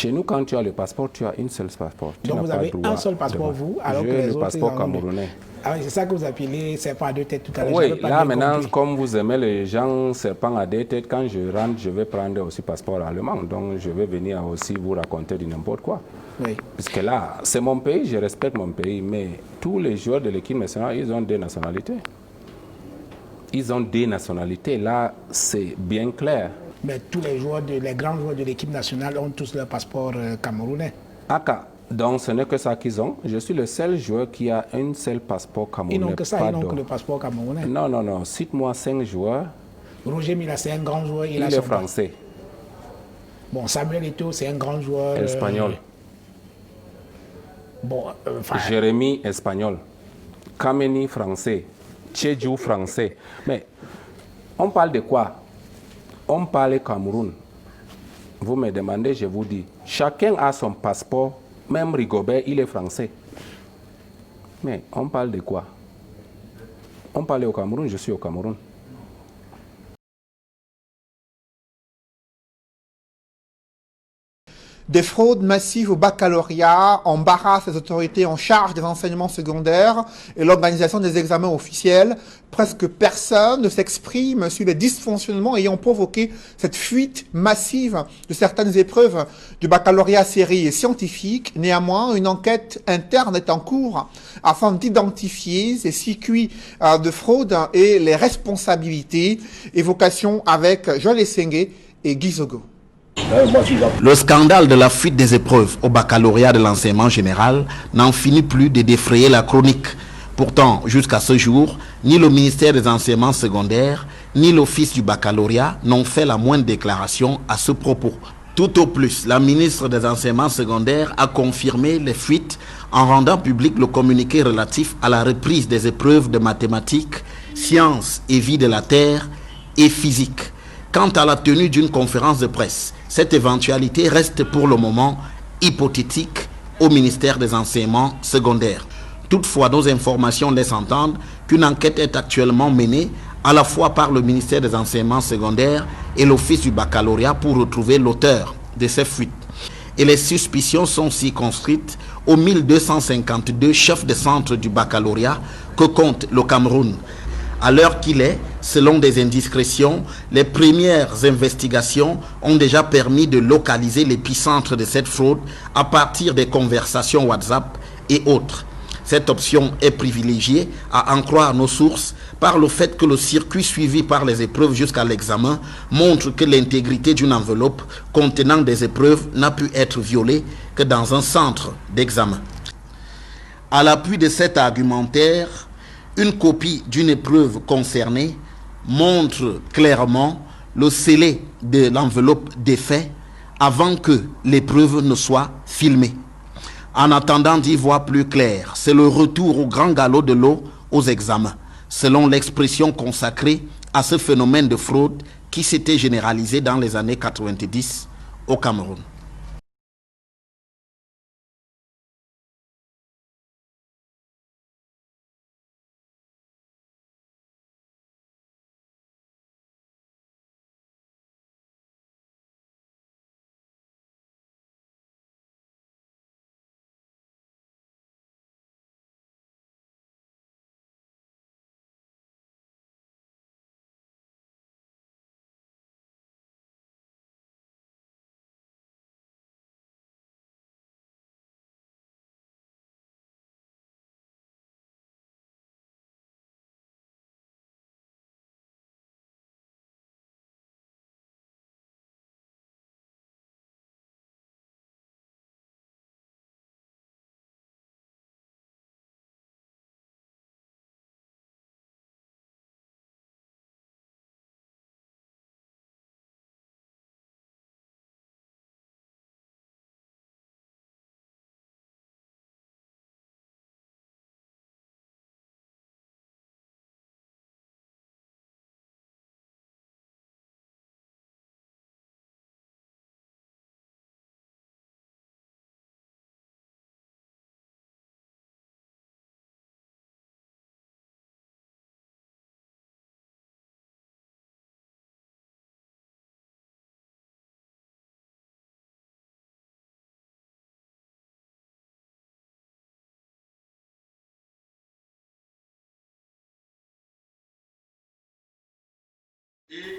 Chez nous, quand tu as le passeport, tu as une seule passeport. Donc vous avez un seul passeport, vous, alors que les autres... le passeport camerounais. Ah oui, c'est ça que vous appelez serpent à deux têtes tout à l'heure. Oui, là maintenant, comme vous aimez les gens serpent à deux têtes, quand je rentre, je vais prendre aussi passeport allemand. Donc je vais venir aussi vous raconter du n'importe quoi. Oui. Parce que là, c'est mon pays, je respecte mon pays, mais tous les joueurs de l'équipe nationale, ils ont des nationalités. Ils ont des nationalités, là, c'est bien clair. Mais tous les joueurs, les grands joueurs de l'équipe nationale ont tous leur passeport camerounais. Aka, donc ce n'est que ça qu'ils ont. Je suis le seul joueur qui a un seul passeport camerounais. Ils n'ont que ça, ils n'ont que le passeport camerounais. Non, non, non. Cite-moi 5 joueurs. Roger Mila, c'est un grand joueur. Il est français. Bon, Samuel Eto'o, c'est un grand joueur. Espagnol. Bon, Jérémy, espagnol. Kameni, français. Tchedjou, français. Mais on parle de quoi? On parle Cameroun. Vous me demandez, je vous dis. Chacun a son passeport. Même Rigobert, il est français. Mais on parle de quoi? On parle au Cameroun, je suis au Cameroun. Des fraudes massives au baccalauréat embarrassent les autorités en charge des enseignements secondaires et l'organisation des examens officiels. Presque personne ne s'exprime sur les dysfonctionnements ayant provoqué cette fuite massive de certaines épreuves du baccalauréat série et scientifique. Néanmoins, une enquête interne est en cours afin d'identifier ces circuits de fraude et les responsabilités. Évocation avec Joël Essengue et Guy Zogo. Le scandale de la fuite des épreuves au baccalauréat de l'enseignement général n'en finit plus de défrayer la chronique. Pourtant, jusqu'à ce jour, ni le ministère des enseignements secondaires, ni l'office du baccalauréat n'ont fait la moindre déclaration à ce propos. Tout au plus, la ministre des enseignements secondaires a confirmé les fuites en rendant public le communiqué relatif à la reprise des épreuves de mathématiques, sciences et vie de la Terre et physique. Quant à la tenue d'une conférence de presse, cette éventualité reste pour le moment hypothétique au ministère des enseignements secondaires. Toutefois, nos informations laissent entendre qu'une enquête est actuellement menée à la fois par le ministère des enseignements secondaires et l'office du baccalauréat pour retrouver l'auteur de ces fuites. Et les suspicions sont circonscrites aux 1252 chefs de centre du baccalauréat que compte le Cameroun. À l'heure qu'il est, selon des indiscrétions, les premières investigations ont déjà permis de localiser l'épicentre de cette fraude à partir des conversations WhatsApp et autres. Cette option est privilégiée, à en croire nos sources, par le fait que le circuit suivi par les épreuves jusqu'à l'examen montre que l'intégrité d'une enveloppe contenant des épreuves n'a pu être violée que dans un centre d'examen. À l'appui de cet argumentaire, une copie d'une épreuve concernée montre clairement le scellé de l'enveloppe des faits avant que l'épreuve ne soit filmée. En attendant d'y voir plus clair, c'est le retour au grand galop de l'eau aux examens, selon l'expression consacrée à ce phénomène de fraude qui s'était généralisé dans les années 90 au Cameroun.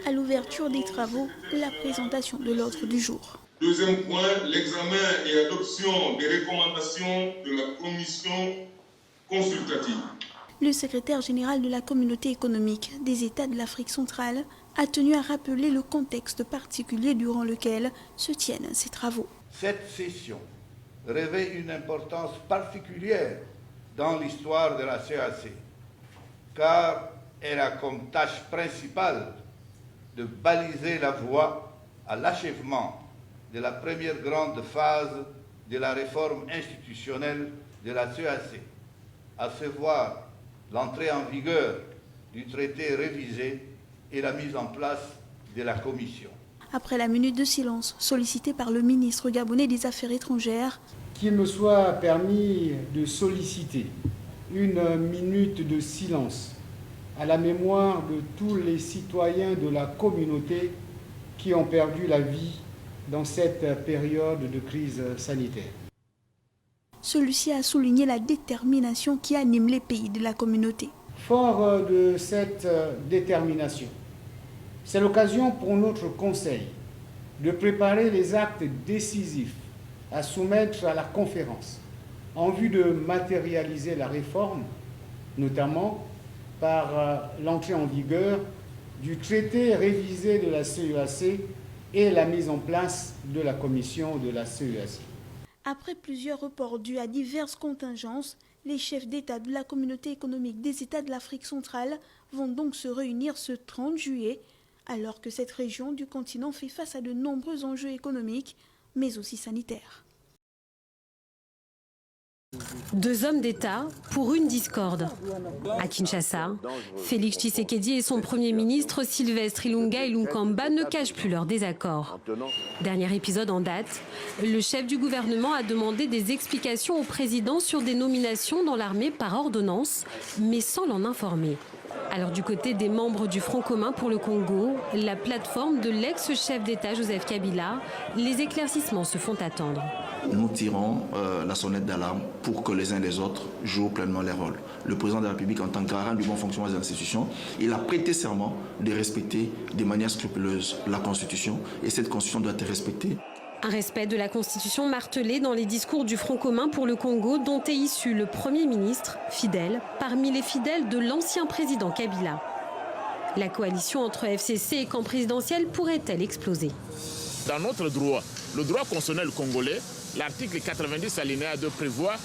À l'ouverture des travaux, la présentation de l'ordre du jour. Deuxième point, l'examen et adoption des recommandations de la commission consultative. Le secrétaire général de la communauté économique des États de l'Afrique centrale a tenu à rappeler le contexte particulier durant lequel se tiennent ces travaux. Cette session revêt une importance particulière dans l'histoire de la CAC, car elle a comme tâche principale de baliser la voie à l'achèvement de la première grande phase de la réforme institutionnelle de la CAC, à savoir l'entrée en vigueur du traité révisé et la mise en place de la commission. Après la minute de silence sollicitée par le ministre gabonais des Affaires étrangères, qu'il me soit permis de solliciter une minute de silence à la mémoire de tous les citoyens de la communauté qui ont perdu la vie dans cette période de crise sanitaire. Celui-ci a souligné la détermination qui anime les pays de la communauté. Fort de cette détermination, c'est l'occasion pour notre Conseil de préparer les actes décisifs à soumettre à la conférence en vue de matérialiser la réforme, notamment par l'entrée en vigueur du traité révisé de la CEAC et la mise en place de la commission de la CEAC. Après plusieurs reports dus à diverses contingences, les chefs d'État de la communauté économique des États de l'Afrique centrale vont donc se réunir ce 30 juillet, alors que cette région du continent fait face à de nombreux enjeux économiques, mais aussi sanitaires. Deux hommes d'État pour une discorde. À Kinshasa, Félix Tshisekedi et son Premier ministre Sylvestre Ilunga Ilunkamba ne cachent plus leur désaccord. Dernier épisode en date, le chef du gouvernement a demandé des explications au président sur des nominations dans l'armée par ordonnance, mais sans l'en informer. Alors du côté des membres du Front commun pour le Congo, la plateforme de l'ex-chef d'État Joseph Kabila, les éclaircissements se font attendre. Nous tirons la sonnette d'alarme pour que les uns et les autres jouent pleinement les rôles. Le président de la République, en tant que garant du bon fonctionnement des institutions, il a prêté serment de respecter de manière scrupuleuse la Constitution et cette Constitution doit être respectée. Un respect de la Constitution martelé dans les discours du Front commun pour le Congo dont est issu le Premier ministre, fidèle, parmi les fidèles de l'ancien président Kabila. La coalition entre FCC et camp présidentiel pourrait-elle exploser? Dans notre droit, le droit constitutionnel congolais, l'article 90 alinéa 2 prévoit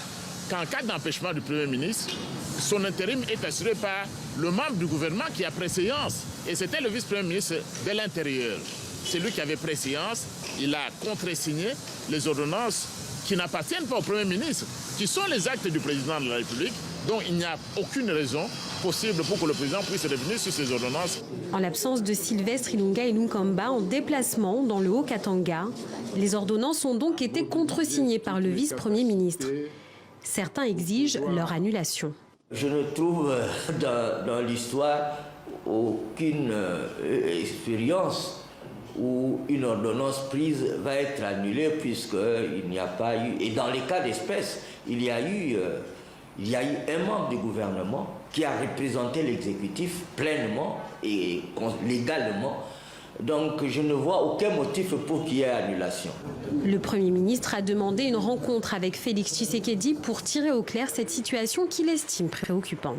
qu'en cas d'empêchement du Premier ministre, son intérim est assuré par le membre du gouvernement qui a préséance. Et c'était le vice-premier ministre de l'Intérieur. C'est lui qui avait préséance. Il a contresigné les ordonnances qui n'appartiennent pas au Premier ministre, qui sont les actes du président de la République, dont il n'y a aucune raison possible pour que le président puisse revenir sur ces ordonnances. En l'absence de Sylvestre Ilunga Ilunkamba en déplacement dans le Haut-Katanga, les ordonnances ont donc été contresignées par le vice-premier ministre. Certains exigent leur annulation. Je ne trouve dans l'histoire aucune expérience où une ordonnance prise va être annulée puisqu'il n'y a pas eu, et dans les cas d'espèce, il y a eu un membre du gouvernement qui a représenté l'exécutif pleinement et légalement. Donc je ne vois aucun motif pour qu'il y ait annulation. Le Premier ministre a demandé une rencontre avec Félix Tshisekedi pour tirer au clair cette situation qu'il estime préoccupante.